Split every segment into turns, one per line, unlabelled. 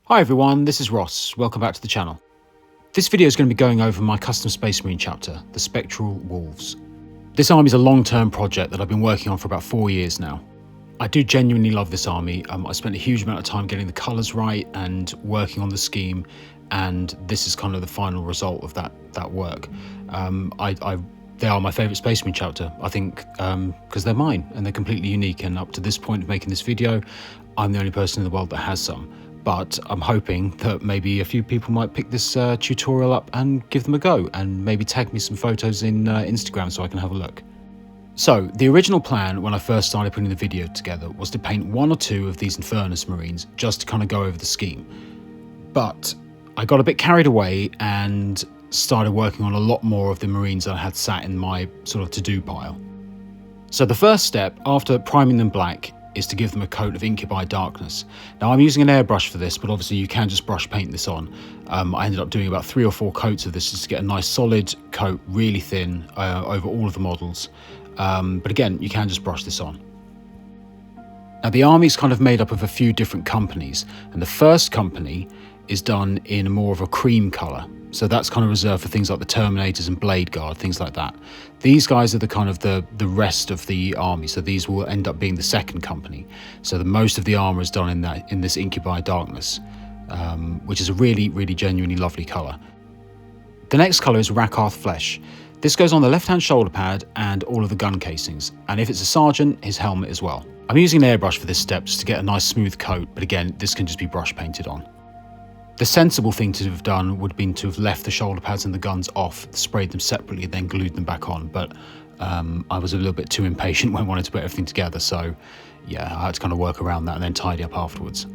Hi everyone, this is Ross. Welcome back to the channel. This video is going to be going over my custom Space Marine chapter, the Spectral Wolves. This army is a long-term project that I've been working on for about 4 years now. I do genuinely love this army. I spent a huge amount of time getting the colours right and working on the scheme, and this is kind of the final result of that work. They are my favourite Space Marine chapter, I think, because they're mine and they're completely unique, and up to this point of making this video, I'm the only person in the world that has some. But I'm hoping that maybe a few people might pick this tutorial up and give them a go, and maybe tag me some photos in Instagram so I can have a look. So the original plan when I first started putting the video together was to paint 1 or 2 of these Infernus Marines just to kind of go over the scheme. But I got a bit carried away and started working on a lot more of the Marines that I had sat in my sort of to-do pile. So the first step after priming them black is to give them a coat of Incubi Darkness. Now I'm using an airbrush for this, but obviously you can just brush paint this on. I ended up doing about 3 or 4 coats of this just to get a nice solid coat, really thin, over all of the models. But again, you can just brush this on. Now the army is kind of made up of a few different companies, and the first company is done in more of a cream colour. So that's kind of reserved for things like the Terminators and Blade Guard, things like that. These guys are the kind of the rest of the army, so these will end up being the second company. So the most of the armour is done in this Incubi Darkness, which is a really, really genuinely lovely colour. The next colour is Rakarth Flesh. This goes on the left-hand shoulder pad and all of the gun casings, and if it's a sergeant, his helmet as well. I'm using an airbrush for this step just to get a nice smooth coat, but again, this can just be brush painted on. The sensible thing to have done would have been to have left the shoulder pads and the guns off, sprayed them separately, then glued them back on. But I was a little bit too impatient when I wanted to put everything together. So yeah, I had to kind of work around that and then tidy up afterwards.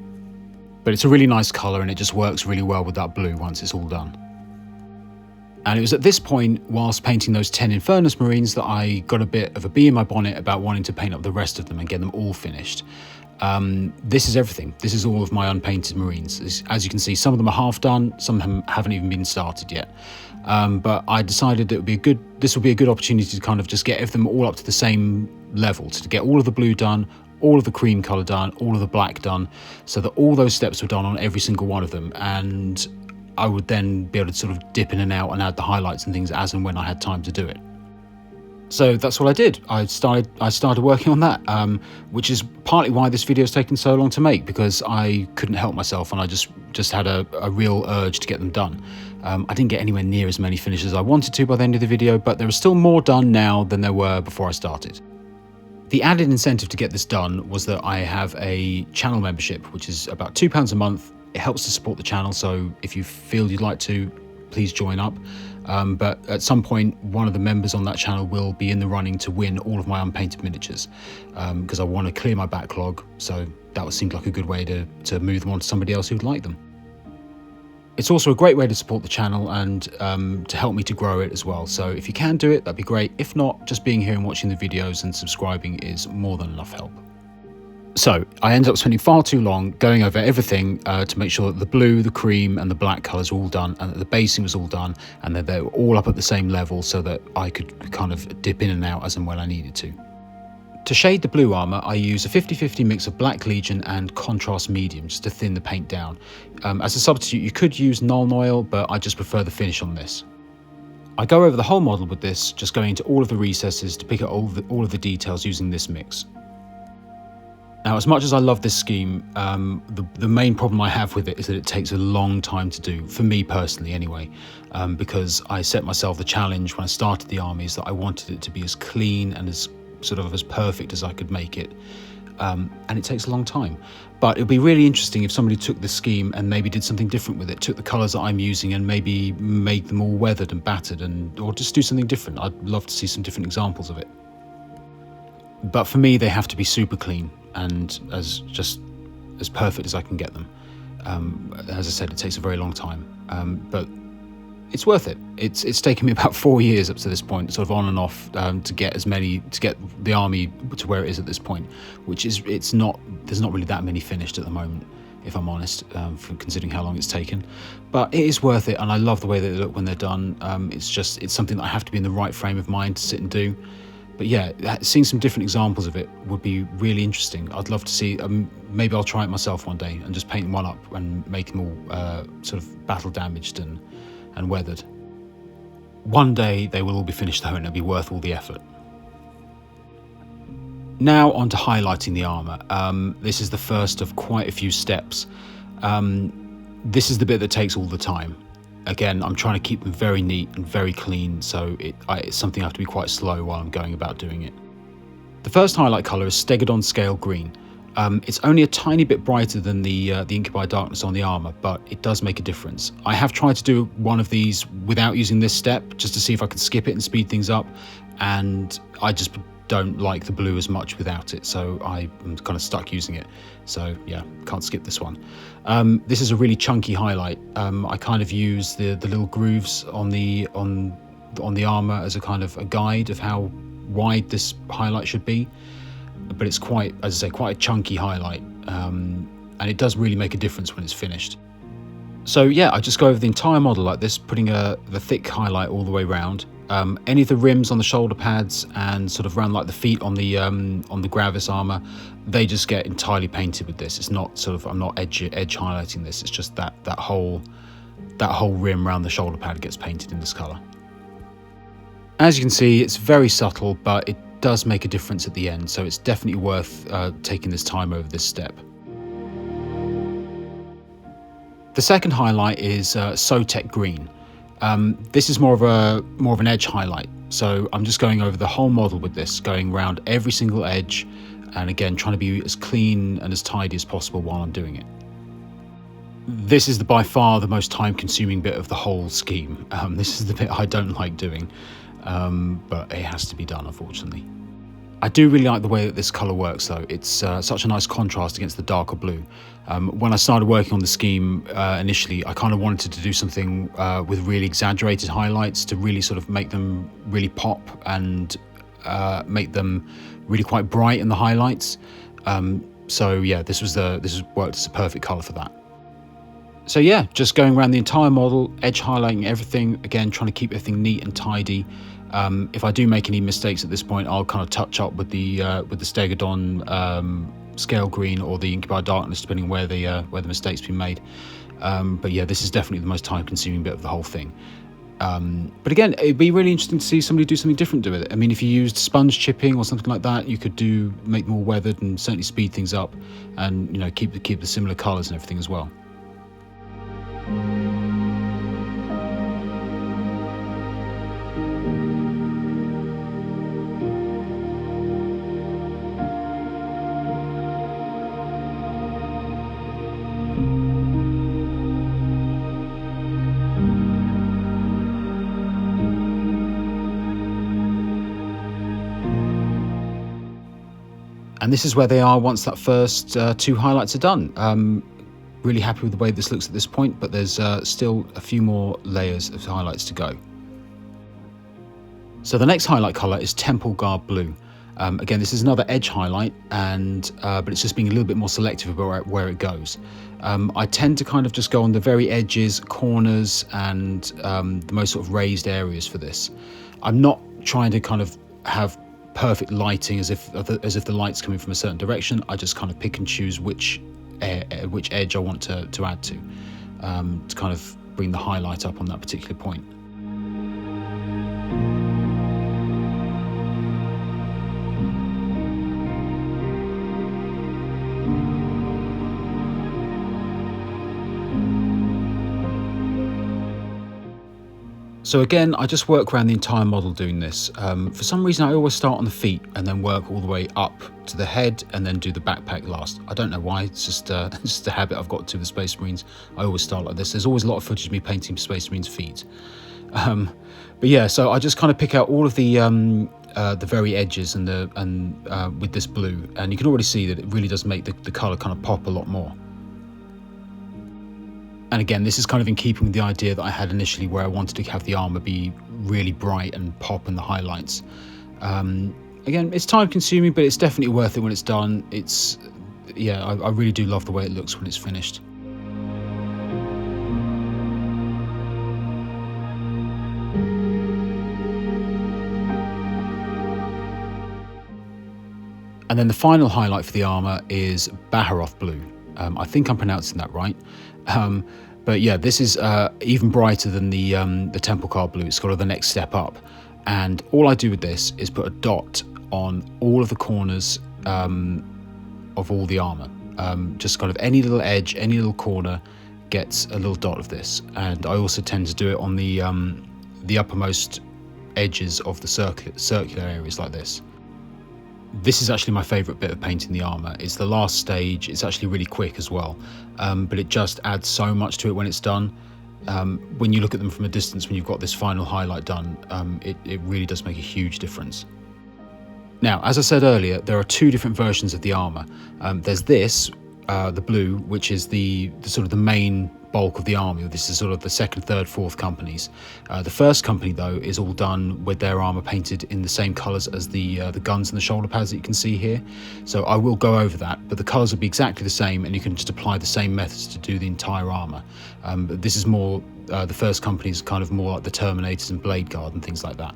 But it's a really nice colour and it just works really well with that blue once it's all done. And it was at this point, whilst painting those 10 Infernus Marines, that I got a bit of a bee in my bonnet about wanting to paint up the rest of them and get them all finished. This is everything. This is all of my unpainted Marines. As you can see, some of them are half done, some of them haven't even been started yet. But I decided that this would be a good opportunity to kind of just get them all up to the same level, to get all of the blue done, all of the cream colour done, all of the black done, so that all those steps were done on every single one of them. And I would then be able to sort of dip in and out and add the highlights and things as and when I had time to do it. So that's what I did. I started working on that, which is partly why this video has taken so long to make, because I couldn't help myself and I just had a real urge to get them done. I didn't get anywhere near as many finishes as I wanted to by the end of the video, but there are still more done now than there were before I started. The added incentive to get this done was that I have a channel membership, which is about £2 a month. It helps to support the channel, so if you feel you'd like to, please join up. But at some point, one of the members on that channel will be in the running to win all of my unpainted miniatures, because I want to clear my backlog, so that seemed like a good way to move them on to somebody else who'd like them. It's also a great way to support the channel and to help me to grow it as well, so if you can do it, that'd be great. If not, just being here and watching the videos and subscribing is more than enough help. So I ended up spending far too long going over everything to make sure that the blue, the cream and the black colours were all done, and that the basing was all done, and that they were all up at the same level so that I could kind of dip in and out as and when I needed to. To shade the blue armour, I use a 50-50 mix of Black Legion and Contrast Medium just to thin the paint down. As a substitute, you could use Nuln Oil, but I just prefer the finish on this. I go over the whole model with this, just going into all of the recesses to pick out all of the details using this mix. Now, as much as I love this scheme, the main problem I have with it is that it takes a long time to do, for me personally anyway, because I set myself the challenge when I started the armies that I wanted it to be as clean and as perfect as I could make it, and it takes a long time. But it would be really interesting if somebody took the scheme and maybe did something different with it, took the colours that I'm using and maybe make them all weathered and battered, or just do something different. I'd love to see some different examples of it. But for me, they have to be super clean and as perfect as I can get them. As I said, it takes a very long time, but it's worth it. It's taken me about 4 years up to this point, sort of on and off, to get the army to where it is at this point, which is there's not really that many finished at the moment, if I'm honest, considering how long it's taken. But it is worth it, and I love the way they look when they're done. It's something that I have to be in the right frame of mind to sit and do. But yeah, seeing some different examples of it would be really interesting. I'd love to see, maybe I'll try it myself one day and just paint one up and make them all sort of battle damaged and weathered. One day they will all be finished though, and it'll be worth all the effort. Now on to highlighting the armour. This is the first of quite a few steps. This is the bit that takes all the time. Again, I'm trying to keep them very neat and very clean, so it's something I have to be quite slow while I'm going about doing it. The first highlight colour is Stegodon Scale Green. It's only a tiny bit brighter than the Ink by Darkness on the armour, but it does make a difference. I have tried to do one of these without using this step, just to see if I could skip it and speed things up, and I just don't like the blue as much without it, so I'm kind of stuck using it. So yeah, can't skip this one. This is a really chunky highlight. I kind of use the little grooves on the armor as a kind of a guide of how wide this highlight should be, but it's quite, as I say, quite a chunky highlight, and it does really make a difference when it's finished. So yeah, I just go over the entire model like this, putting the thick highlight all the way around. Any of the rims on the shoulder pads and sort of around like the feet on the Gravis armor, they just get entirely painted with this. It's not sort of, I'm not edge highlighting this. It's just that whole rim around the shoulder pad gets painted in this color. As you can see, it's very subtle, but it does make a difference at the end. So it's definitely worth taking this time over this step. The second highlight is Sotek Green. This is more of an edge highlight, so I'm just going over the whole model with this, going around every single edge, and again trying to be as clean and as tidy as possible while I'm doing it. This is by far the most time-consuming bit of the whole scheme. This is the bit I don't like doing, but it has to be done, unfortunately. I do really like the way that this colour works though. It's such a nice contrast against the darker blue. When I started working on the scheme initially, I kind of wanted to do something with really exaggerated highlights to really sort of make them really pop and make them really quite bright in the highlights. So yeah, this worked as a perfect colour for that. So yeah, just going around the entire model, edge highlighting everything, again trying to keep everything neat and tidy. If I do make any mistakes at this point, I'll kind of touch up with the Stegodon Scale Green or the Ink by Darkness, depending on where the mistake's been made. But yeah, this is definitely the most time-consuming bit of the whole thing. But again, it'd be really interesting to see somebody do something different with it. I mean, if you used sponge chipping or something like that, you could make more weathered and certainly speed things up, and keep the similar colours and everything as well. And this is where they are once that first two highlights are done. Really happy with the way this looks at this point, but there's still a few more layers of highlights to go. So the next highlight colour is Temple Garb Blue. Again, this is another edge highlight, but it's just being a little bit more selective about where it goes. I tend to kind of just go on the very edges, corners, and the most sort of raised areas for this. I'm not trying to kind of have perfect lighting as if the light's coming from a certain direction. I just kind of pick and choose which edge I want to add to kind of bring the highlight up on that particular point. So again, I just work around the entire model doing this. For some reason, I always start on the feet and then work all the way up to the head and then do the backpack last. I don't know why, it's just a habit I've got to the Space Marines. I always start like this. There's always a lot of footage of me painting Space Marines' feet. But yeah, so I just kind of pick out all of the very edges and with this blue, and you can already see that it really does make the colour kind of pop a lot more. And again, this is kind of in keeping with the idea that I had initially, where I wanted to have the armor be really bright and pop in the highlights. Again, it's time consuming, but it's definitely worth it when it's done. Yeah, I really do love the way it looks when it's finished. And then the final highlight for the armour is Baharoth Blue. I think I'm pronouncing that right. But yeah, this is even brighter than the Temple Card Blue. It's got the next step up. And all I do with this is put a dot on all of the corners of all the armour. Just kind of any little edge, any little corner gets a little dot of this. And I also tend to do it on the uppermost edges of the circular areas like this. This is actually my favourite bit of painting the armour. It's the last stage. It's actually really quick as well, but it just adds so much to it when it's done. When you look at them from a distance, when you've got this final highlight done, it really does make a huge difference. Now, as I said earlier, there are two different versions of the armour. There's this, the blue, which is the sort of the main bulk of the army. This is sort of the second, third, fourth companies. The first company, though, is all done with their armour painted in the same colours as the guns and the shoulder pads that you can see here. So I will go over that, but the colours will be exactly the same, and you can just apply the same methods to do the entire armour. But this is more, the first company is kind of more like the Terminators and Blade Guard and things like that.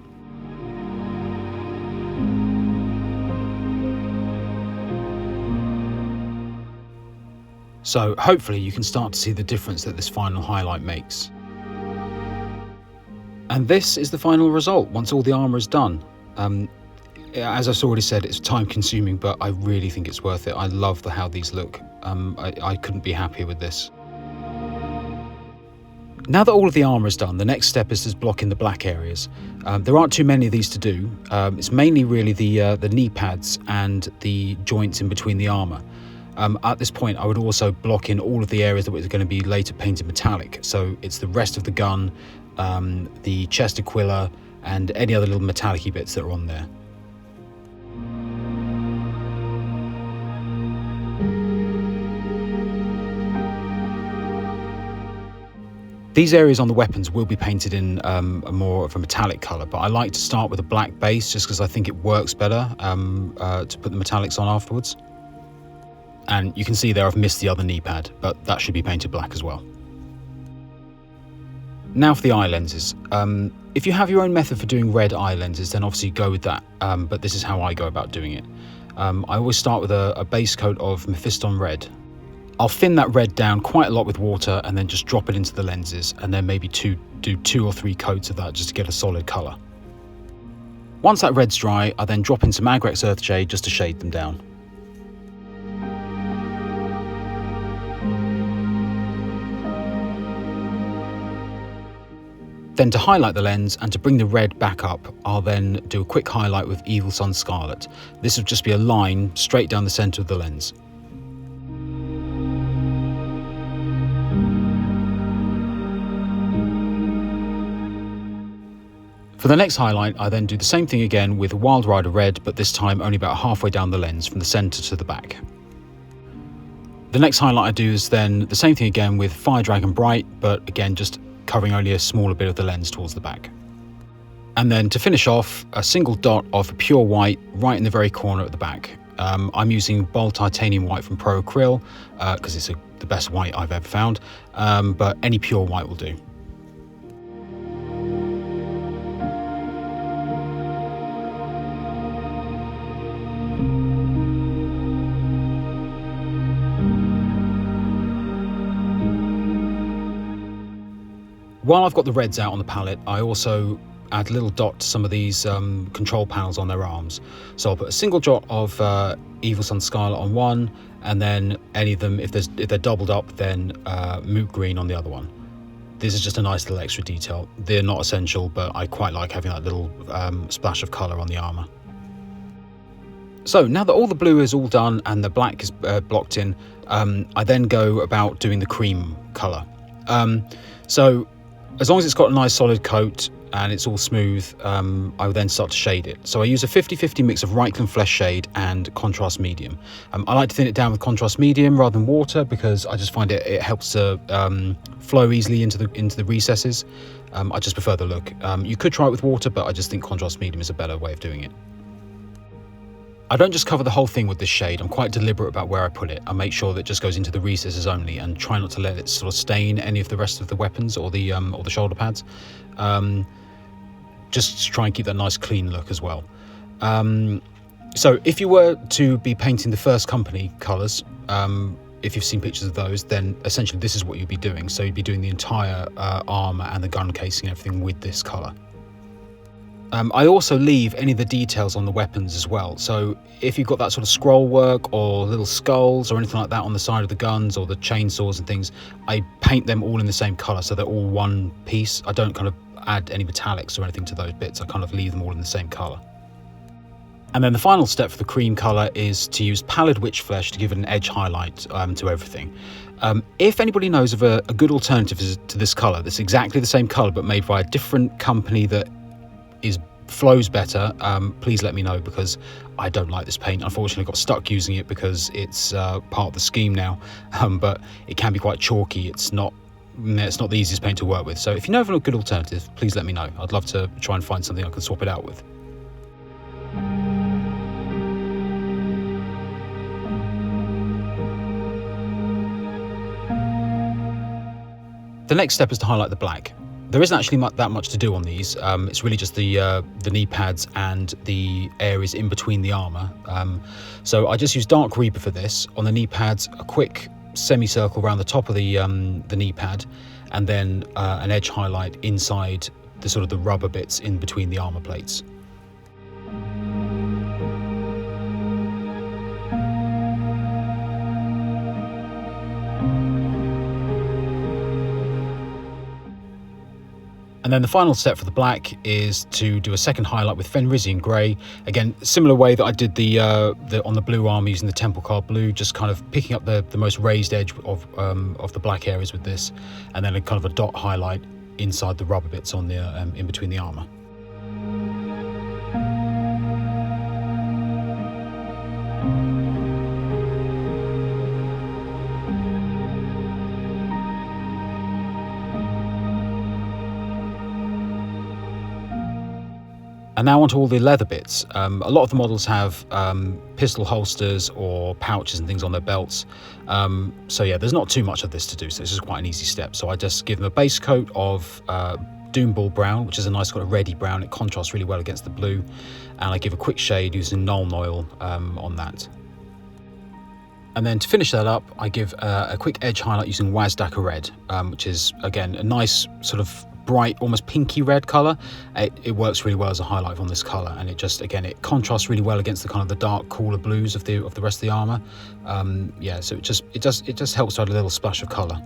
So hopefully you can start to see the difference that this final highlight makes. And this is the final result once all the armour is done. As I've already said, it's time consuming, but I really think it's worth it. I love how these look. I couldn't be happier with this. Now that all of the armour is done, the next step is just blocking the black areas. There aren't too many of these to do. It's mainly really the knee pads and the joints in between the armour. At this point, I would also block in all of the areas that were going to be later painted metallic. So it's the rest of the gun, the chest aquila, and any other little metallic-y bits that are on there. These areas on the weapons will be painted in a more of a metallic colour, but I like to start with a black base just because I think it works better to put the metallics on afterwards. And you can see there I've missed the other knee pad, but that should be painted black as well. Now for the eye lenses. If you have your own method for doing red eye lenses, then obviously go with that, but this is how I go about doing it. I always start with a base coat of Mephiston Red. I'll thin that red down quite a lot with water and then just drop it into the lenses, and then maybe do 2 or 3 coats of that just to get a solid colour. Once that red's dry, I then drop in some Agrex Earthshade just to shade them down. Then to highlight the lens and to bring the red back up, I'll then do a quick highlight with Evil Sun Scarlet. This will just be a line straight down the centre of the lens. For the next highlight, I then do the same thing again with Wild Rider Red, but this time only about halfway down the lens from the centre to the back. The next highlight I do is then the same thing again with Fire Dragon Bright, but again just covering only a smaller bit of the lens towards the back. And then to finish off, a single dot of pure white right in the very corner at the back. I'm using Bold Titanium White from Pro Acryl because it's the best white I've ever found, but any pure white will do. While I've got the reds out on the palette, I also add a little dot to some of these control panels on their arms. So I'll put a single dot of Evil Sun Scarlet on one, and then any of them, if they're doubled up, then Moot Green on the other one. This is just a nice little extra detail. They're not essential, but I quite like having that little splash of colour on the armour. So now that all the blue is all done and the black is blocked in, I then go about doing the cream colour. So as long as it's got a nice solid coat and it's all smooth, I will then start to shade it. So I use a 50-50 mix of Reichland Flesh Shade and Contrast Medium. I like to thin it down with Contrast Medium rather than water because I just find it helps to flow easily into the recesses. I just prefer the look. You could try it with water, but I just think Contrast Medium is a better way of doing it. I don't just cover the whole thing with this shade. I'm quite deliberate about where I put it. I make sure that it just goes into the recesses only and try not to let it sort of stain any of the rest of the weapons or the shoulder pads. Just to try and keep that nice clean look as well. So if you were to be painting the first company colours, if you've seen pictures of those, then essentially this is what you'd be doing. So you'd be doing the entire armour and the gun casing and everything with this colour. I also leave any of the details on the weapons as well. So if you've got that sort of scroll work or little skulls or anything like that on the side of the guns or the chainsaws and things, I paint them all in the same colour, so they're all one piece. I don't kind of add any metallics or anything to those bits. I kind of leave them all in the same colour. And then the final step for the cream colour is to use pallid witch flesh to give it an edge highlight to everything. If anybody knows of a good alternative to this colour that's exactly the same colour but made by a different company that flows better, please let me know, because I don't like this paint. Unfortunately, I got stuck using it because it's part of the scheme now, but it can be quite chalky. It's not the easiest paint to work with. So if you know of a good alternative, please let me know. I'd love to try and find something I can swap it out with. The next step is to highlight the black. There isn't actually that much to do on these. It's really just the knee pads and the areas in between the armour. So I just use Dark Reaper for this. On the knee pads, a quick semicircle around the top of the knee pad, and then an edge highlight inside the sort of the rubber bits in between the armour plates. And then the final step for the black is to do a second highlight with Fenrisian Grey. Again, similar way that I did the on the blue armour using the Temple Card Blue, just kind of picking up the most raised edge of the black areas with this, and then a kind of a dot highlight inside the rubber bits on the in between the armour. And now onto all the leather bits. A lot of the models have pistol holsters or pouches and things on their belts. So yeah, there's not too much of this to do, so this is quite an easy step. So I just give them a base coat of Doom Ball Brown, which is a nice kind of reddy brown. It contrasts really well against the blue. And I give a quick shade using Nuln Oil on that. And then to finish that up, I give a quick edge highlight using Wazdaka Red, which is, again, a nice sort of bright, almost pinky red colour. It works really well as a highlight on this colour, and it just, again, it contrasts really well against the kind of the dark, cooler blues of the rest of the armour. Yeah, so it just helps to add a little splash of colour.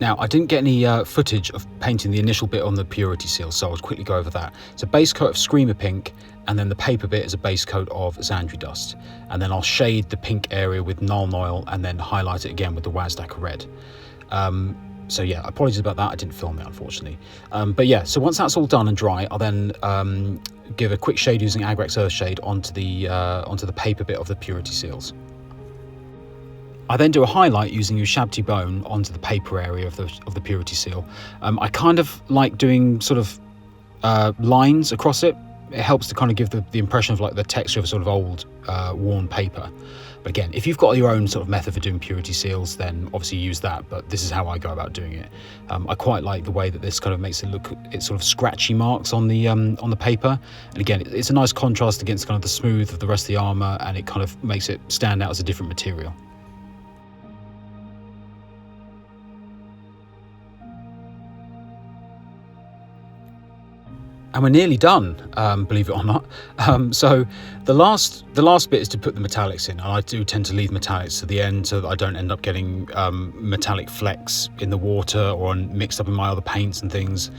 Now, I didn't get any footage of painting the initial bit on the purity seal, so I'll quickly go over that. It's a base coat of Screamer Pink, and then the paper bit is a base coat of Xandri Dust. And then I'll shade the pink area with Nuln Oil and then highlight it again with the Wazdaka Red. So yeah, apologies about that, I didn't film it, unfortunately. But yeah, so once that's all done and dry, I'll then give a quick shade using Agrex Earthshade onto the paper bit of the purity seals. I then do a highlight using Ushabti Bone onto the paper area of the purity seal. I kind of like doing sort of lines across it. It helps to kind of give the impression of like the texture of a sort of old worn paper. But again, if you've got your own sort of method for doing purity seals, then obviously use that, but this is how I go about doing it. I quite like the way that this kind of makes it look, it's sort of scratchy marks on the paper. And again, it's a nice contrast against kind of the smooth of the rest of the armour, and it kind of makes it stand out as a different material. And we're nearly done, believe it or not. So the last bit is to put the metallics in, and I do tend to leave metallics to the end so that I don't end up getting metallic flecks in the water or mixed up in my other paints and things,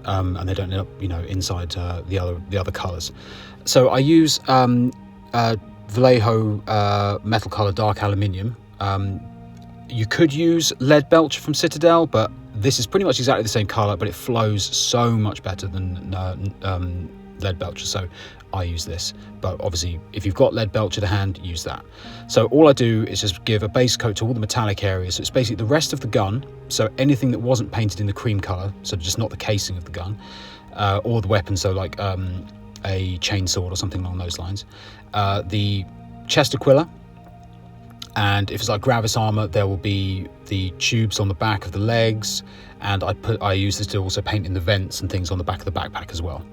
and they don't end up, inside the other colours. So I use Vallejo metal colour dark aluminium. You could use Lead Belcher from Citadel, but this is pretty much exactly the same colour, but it flows so much better than Lead Belcher, so I use this. But obviously, if you've got Lead Belcher to hand, use that. So all I do is just give a base coat to all the metallic areas. So it's basically the rest of the gun, so anything that wasn't painted in the cream colour, so just not the casing of the gun, or the weapon, so like a chainsword or something along those lines. The chest aquila, and if it's like Gravis armour, there will be the tubes on the back of the legs, and I use this to also paint in the vents and things on the back of the backpack as well.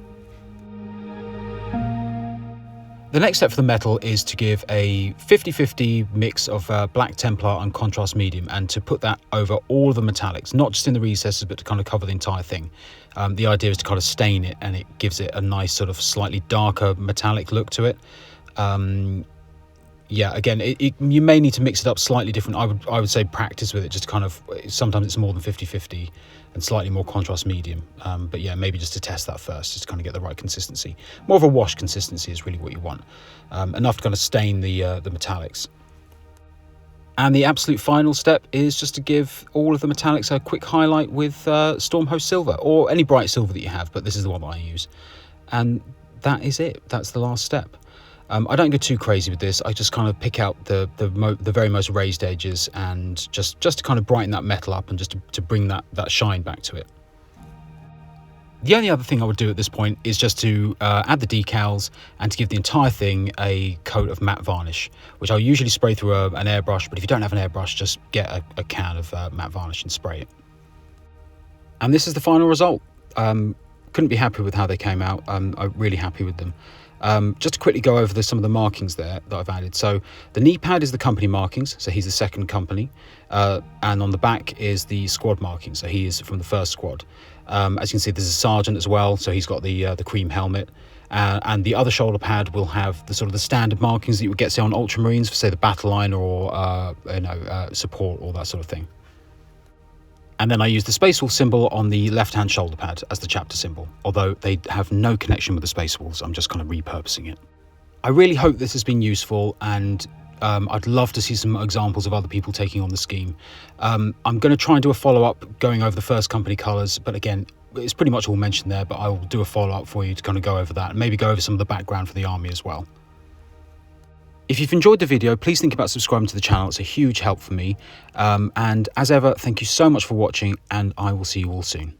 The next step for the metal is to give a 50-50 mix of black Templar and contrast medium, and to put that over all of the metallics, not just in the recesses, but to kind of cover the entire thing. The idea is to kind of stain it, and it gives it a nice sort of slightly darker metallic look to it. Yeah, again, you may need to mix it up slightly different. I would say practice with it, just kind of, sometimes it's more than 50-50 and slightly more contrast medium. But yeah, maybe just to test that first, just to kind of get the right consistency. More of a wash consistency is really what you want. Enough to kind of stain the metallics. And the absolute final step is just to give all of the metallics a quick highlight with Stormhost Silver, or any bright silver that you have, but this is the one that I use. And that is it. That's the last step. I don't go too crazy with this. I just kind of pick out the very most raised edges, and just to kind of brighten that metal up, and just to bring that shine back to it. The only other thing I would do at this point is just to add the decals and to give the entire thing a coat of matte varnish, which I'll usually spray through an airbrush, but if you don't have an airbrush, just get a can of matte varnish and spray it. And this is the final result. Couldn't be happy with how they came out. I'm really happy with them. Just to quickly go over some of the markings there that I've added. So the knee pad is the company markings, so he's the second company, and on the back is the squad marking, so he is from the first squad. As you can see, there's a sergeant as well, so he's got the cream helmet, and the other shoulder pad will have the sort of the standard markings that you would get, say, on Ultramarines, for say the battle line, or support, all that sort of thing. And then I use the Space Wolf symbol on the left-hand shoulder pad as the chapter symbol, although they have no connection with the Space Wolves. I'm just kind of repurposing it. I really hope this has been useful, and I'd love to see some examples of other people taking on the scheme. I'm going to try and do a follow-up going over the first company colours, but again, it's pretty much all mentioned there, but I will do a follow-up for you to kind of go over that, and maybe go over some of the background for the army as well. If you've enjoyed the video, please think about subscribing to the channel. It's a huge help for me. And as ever, thank you so much for watching, and I will see you all soon.